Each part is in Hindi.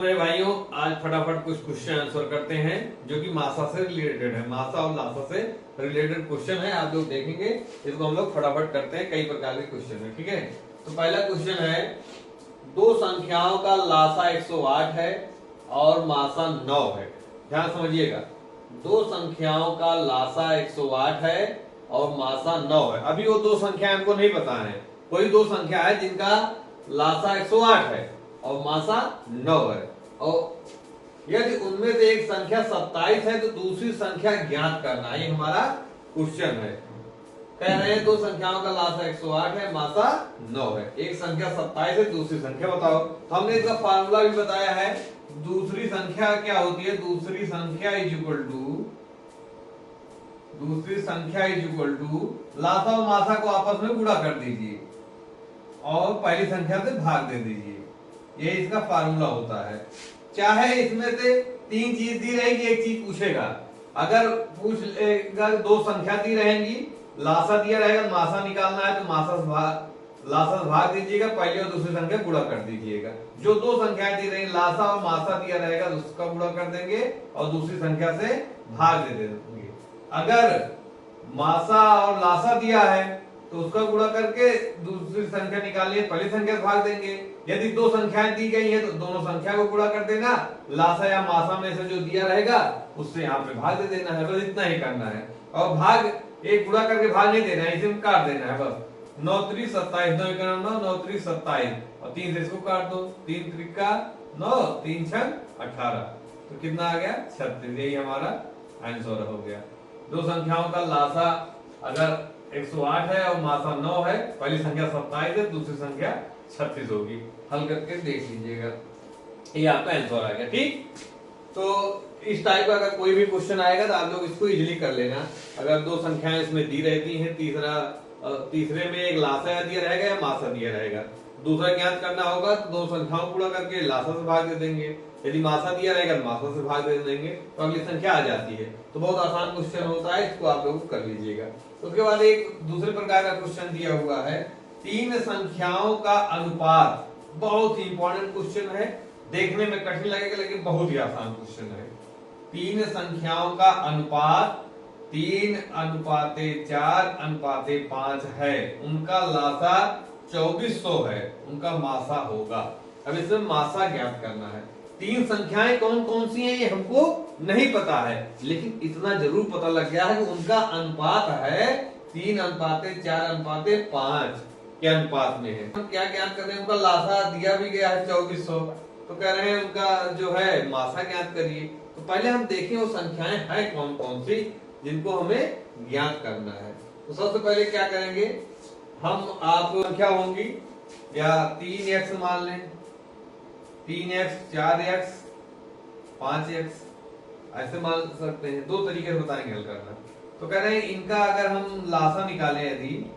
मेरे भाइयों, आज फटाफट कुछ क्वेश्चन आंसर करते हैं जो कि मासा से रिलेटेड है। मासा और लासा से रिलेटेड क्वेश्चन है, आप लोग देखेंगे। इसको हम लोग फटाफट करते हैं। कई प्रकार के क्वेश्चन है, ठीक है। तो पहला क्वेश्चन है, दो संख्याओं का लासा 108 है और मासा 9 है। ध्यान समझिएगा, दो संख्याओं का लासा 108 है और मासा 9 है। अभी वो दो संख्या हमको नहीं पता है। कोई दो संख्या है जिनका लासा 108 है और मासा 9 है, और यदि उनमें से एक संख्या 27 है तो दूसरी संख्या ज्ञात करना है। ये हमारा क्वेश्चन है। कह रहे हैं दो संख्याओं का लासा 108 है, मासा 9 है। एक संख्या 27 है, दूसरी संख्या बताओ। तो हमने इसका फार्मूला भी बताया है। दूसरी संख्या क्या होती है? दूसरी संख्या इज इक्वल टू लासा और मासा को आपस में गुणा कर दीजिए और पहली संख्या से भाग दे दीजिए। ये इसका फार्मूला होता है। चाहे इसमें से तीन चीज दी रहेगी, एक चीज पूछेगा। अगर पूछ लेगा, दो संख्या दी रहेंगी, लासा दिया रहेगा, मासा निकालना है तो लासा से भाग दीजिएगा, पहली और दूसरी संख्या गुणा कर दीजिएगा। जो दो संख्याएं दी रहेंगी, लासा और मासा दिया रहेगा, उसका गुणा कर देंगे और दूसरी संख्या से भाग दे देंगे। अगर मासा और लासा दिया है तो उसका गुणा करके दूसरी संख्या निकालिए, पहली संख्या से भाग देंगे। यदि दो संख्याएं दी गई है तो दोनों संख्या को गुणा कर देना, लासा या मासा में से जो दिया रहेगा उससे यहाँ पे भाग दे देना है। बस इतना ही करना है। और भाग एक गुणा करके भाग नहीं देना है, इसे काट देना है बस। 9 3 27, 9 1 9, 9 3 27 और 3 से इसको काट दो। 3 3 का 9, 3 6 18, तो कितना आ गया? 36। यही हमारा आंसर हो गया। दो संख्याओं का लासा अगर 108 है और मासा 9 है, पहली संख्या 27 है, दूसरी संख्या 36 होगी। हल करके देख लीजिएगा, ये आपका आंसर आ गया। ठीक, तो इस टाइप का अगर कोई भी क्वेश्चन आएगा तो आप लोग इसको इजीली कर लेना। अगर दो संख्याएं इसमें दी रहती हैं, तीसरे में एक लासा दिया रहेगा या मासा दिया रहेगा, दूसरा ज्ञात करना होगा तो दो संख्याओं गुणा करके लासा से भाग दे देंगे। यदि मासा दिया रहेगा तो मासा से भाग दे देंगे, तो अगली संख्या आ जाती है। तो बहुत आसान क्वेश्चन होता है, इसको आप लोग कर लीजिएगा। उसके बाद एक दूसरे प्रकार का क्वेश्चन दिया हुआ है, तीन संख्याओं का अनुपात। बहुत ही इंपॉर्टेंट क्वेश्चन है, देखने में कठिन लगेगा लेकिन बहुत ही आसान क्वेश्चन है। तीन संख्याओं का अनुपात 3:4:5 है, उनका लासा 2400 है, उनका मासा होगा। अब इसमें मासा ज्ञात करना है। तीन संख्याएं कौन कौन सी हैं ये हमको नहीं पता है, लेकिन इतना जरूर पता लग गया है कि उनका अनुपात है 3:4:5 के अनुपात में है। हम क्या ज्ञात कर रहे हैं? उनका लासा दिया भी गया है 2400, तो कह रहे हैं उनका जो है मासा ज्ञात करिए। तो पहले हम देखें वो संख्याएं हैं कौन कौन सी जिनको हमें ज्ञात करना है। तो सबसे पहले क्या करेंगे हम, आप संख्या होंगी या 3x मान लें, 3x 4x 5x ऐसे मान सकते हैं। दो तरीके से बताएंगे हल करना। तो कह रहे हैं इनका अगर हम लासा निकालें, यदि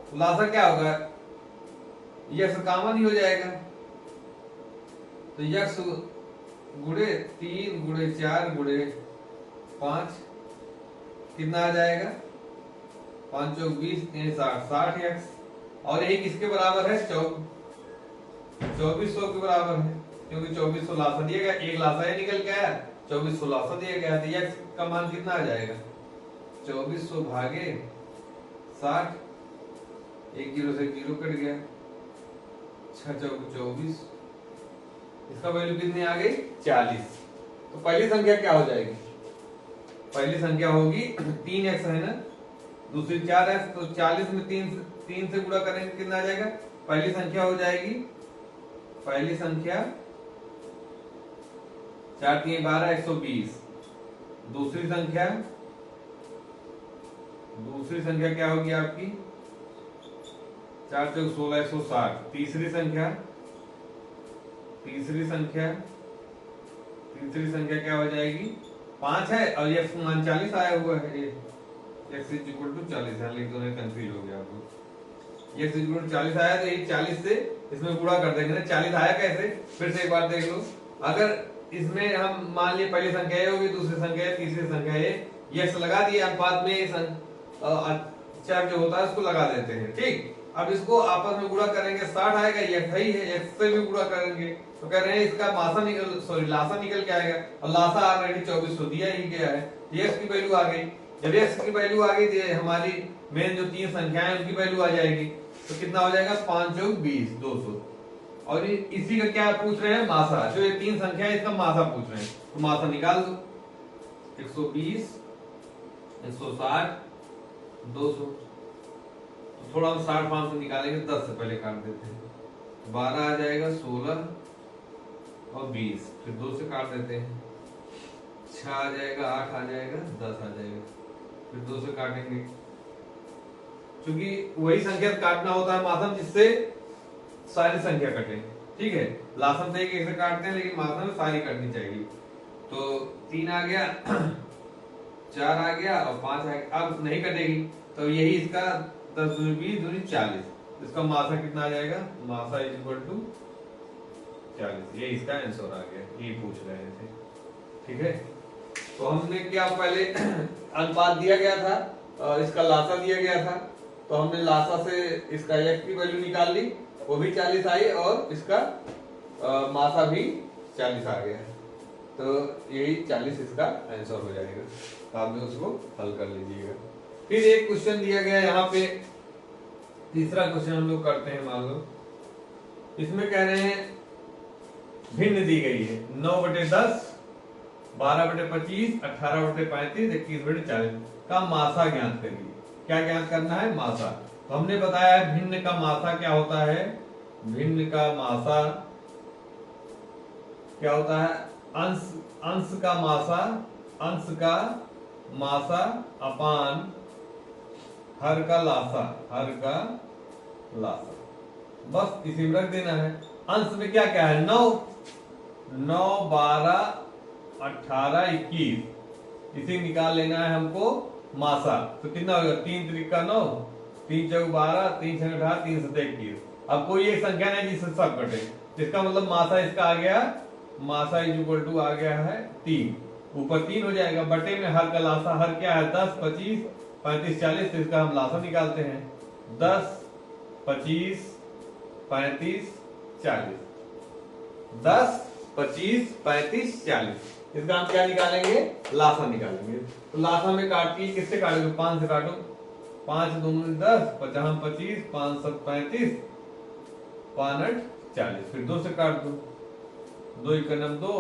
तो लासा क्या होगा? यक्स कॉमन ही हो जाएगा, तो यक्स गुणे 3 गुणे 4 गुणे 5 कितना आ जाएगा? 5 चौक 20, 3 60, 60 एक्स। और यही किसके बराबर है? 2400 के बराबर है, क्योंकि 2400 लासा दिया गया, एक लासा ये निकल के आया, 2400 लासा दिया गया। तो एक्स का मान कितना आ जाएगा? 2400 भागे 60, एक जीरो से जीरो कट गया, 6 चौक 24, इसका वैल्यू कितनी आ गई? 40। तो पहली संख्या क्या हो जाएगी? पहली संख्या होगी 3x है ना, दूसरी 4x, तो 40 में 3 से गुणा करेंगे कितना आ जाएगा? पहली संख्या हो जाएगी, पहली संख्या 4 3 12 120। दूसरी संख्या क्या होगी आपकी? 4 चौक 16 160। तीसरी संख्या क्या हो जाएगी? 5 है और ये मान 40 आया हुआ है, x इज इक्वल टू 40 है, लिख दो, नहीं कंफ्यूज हो गया आपको। x इज इक्वल टू 40 आया तो ये 40 से इसमें गुणा कर देंगे ना। 40 आया कैसे? फिर से एक बार देख लो। अगर इसमें हम मान लिए पहली संख्या ये होगी, दूसरी संख्या है, तीसरी संख्या है, ये x लगा दिए अनुपात में, चर जो होता है उसको लगा देते हैं। ठीक, अब इसको आपस में गुणा करेंगे 60 आएगा, ये सही है, x से भी गुणा करेंगे तो कह रहे हैं इसका लासा निकल के आएगा, और लासा ऑलरेडी 24 दिया ही गया है, x की वैल्यू आ गई। जब x की वैल्यू आ गई तो हमारी मेन जो तीन संख्याएं उनकी वैल्यू आ जाएगी, तो कितना हो जाएगा 5 × 20 200। और इसी का क्या पूछ रहे हैं, मासा, जो ये तीन संख्या है इसका मासा पूछ रहे हैं, तो मासा निकाल दो, 120 160 200। तो थोड़ा हम 60 5 से निकालेंगे, 10 से पहले काट देते हैं, 12 आ जाएगा, 16 और 20, फिर 2 से काट देते हैं, 6 आ जाएगा, 8 आ जाएगा, 10 आ जाएगा, फिर 2 से काटेंगे, क्योंकि वही संख्या काटना होता है मासम जिससे सारी संख्या कटे। ठीक है, लासम से एक से काटते हैं, लेकिन मासम में सारी कटनी चाहिए। तो 3 आ गया 4 आ गया और 5 आ गया, अब नहीं कटेगी, तो यही इसका 10 × 20 × 40, इसका मासा कितना आ जाएगा, मासा = 40। ये इसका आंसर आ गया, ये पूछ रहे थे। ठीक है, तो हमने क्या पहले अनुपात दिया गया था और इसका लासा दिया गया था, तो हमने लासा से इसका x की वैल्यू निकाल ली, वो भी 40 आई, और इसका मासा भी 40 आ गया, तो यही 40 इसका आंसर हो जाएगा। तो आप भी उसको हल कर लीजिएगा। फिर एक क्वेश्चन दिया गया यहाँ पे, तीसरा क्वेश्चन हम लोग करते हैं। मान लो इसमें कह रहे हैं भिन्न दी गई है 9/10 12/25 18/35 21/40 का मासा ज्ञात करिए। क्या ज्ञात करना है, मासा। तो हमने बताया है भिन्न का मासा क्या होता है, भिन्न का मासा क्या होता है, अंश का मासा अपान हर का लासा, बस इसी में रख देना है। अंश में क्या क्या है, 9 12 18 21, इसे निकाल लेना है हमको मासा। तो कितना होगा, 3 × 3 = 9, 3 × 4 = 12, 3 × 6 = 18, 3 × 7 = 21। अब कोई एक संख्या नहीं जिससे सब कटे, इसका मतलब मासा इसका आ गया, मासा = आ गया है 3, ऊपर 3 हो जाएगा, बटे में हर का लासा, हर क्या है 10 25 35 40, तो इसका हम लासा निकालते हैं 10 25 35 40, 10 25 35 40, इसका हम क्या निकालेंगे, लासा निकालेंगे। तो लासा में काटिए, किससे काटोगे, 5 से काटो, 5 × 2 = 10, 5 × 25 5 × 7 = 35 5 × 8 = 40, फिर 2 से काट दो, 2 × 9 = 2,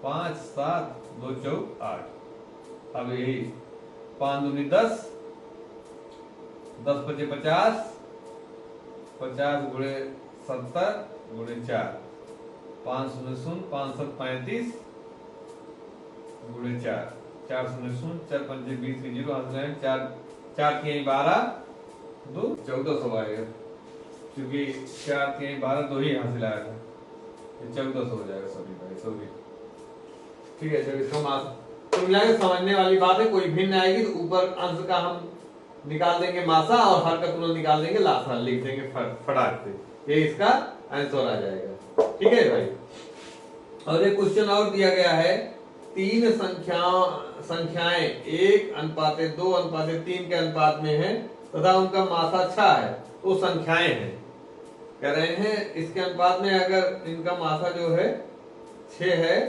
5 7 2 4 8। अब यही 5 × 2 = 10, 10 × 5 = 50, 50 × 70 × 4, 5 0 0 5 7 35 × 4, 4 0 0 4 5 20 के 0 हाथ में 4 4 3 12 2 1400 आएगा, क्योंकि 4 3 12 2 ही हासिल आया था, 1400 हो जाएगा। सॉरी। ठीक है, जब इसका मास तो मिलाएंगे, समझने वाली बात है। कोई भिन्न आएगी तो ऊपर अंश का हम निकाल देंगे मासा, और हर का तुरंत निकाल देंगे लासा, लिख देंगे फटाक से, ये इसका आंसर आ जाएगा। ठीक है भाई। और एक क्वेश्चन और दिया गया है, 3 संख्याएं 1:2:3 के अनुपात में है तथा उनका मासा 6 है, तो संख्याएं हैं। कह रहे हैं इसके अनुपात में अगर इनका मासा जो है 6 है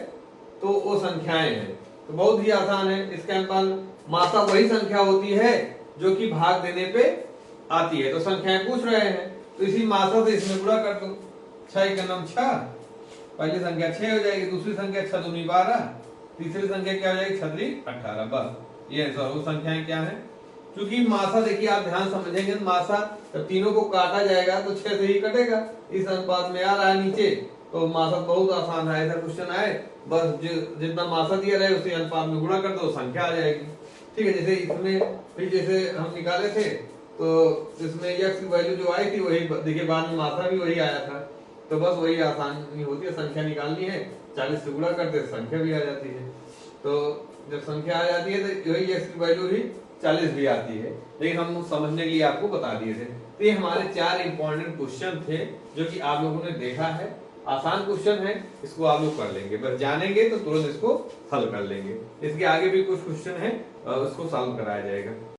तो वो संख्याएं हैं। तो बहुत ही आसान है, इसके अनुपात मासा वही संख्या होती है जो कि भाग देने पे आती है, तो संख्याएं पूछ रहे हैं, तो इसी मासा से इसमें गुणा कर दो, 6 × 9 = 6, पहली संख्या 6 हो जाएगी, दूसरी संख्या 6 × 2 = 12, तीसरी संख्या क्या हो जाएगी 6 × 3 = 18। बस ये आंसर। वो संख्याएं क्या है, क्योंकि मासा देखिए आप ध्यान समझेंगे, मासा जब तीनों को काटा जाएगा तो 6 से ही कटेगा, इस अनुपात में आ रहा है नीचे, तो मासा बहुत आसान है। ऐसा क्वेश्चन आए बस जितना मासा दिया रहे उसी अनुपात में गुणा कर दो, संख्या आ जाएगी। ठीक है, जैसे इसमें फिर जैसे हम निकाले थे, तो इसमें x की वैल्यू जो आई थी वही देखिए, बाद में मासा भी वही आया था, तो बस वही आसानी होती है, संख्या निकालनी है, 40 से गुणा करते संख्या भी आ जाती है। तो जब संख्या आ जाती है तो वही x की वैल्यू ही 40 भी आती है, लेकिन हम समझने के लिए आपको बता दिए थे। तो ये हमारे 4 इंपॉर्टेंट क्वेश्चन थे जो कि आप लोगों ने देखा है, आसान क्वेश्चन है, इसको आप लोग कर लेंगे, बस जानेंगे तो तुरंत इसको हल कर लेंगे। इसके आगे भी कुछ क्वेश्चन है, उसको सॉल्व कराया जाएगा।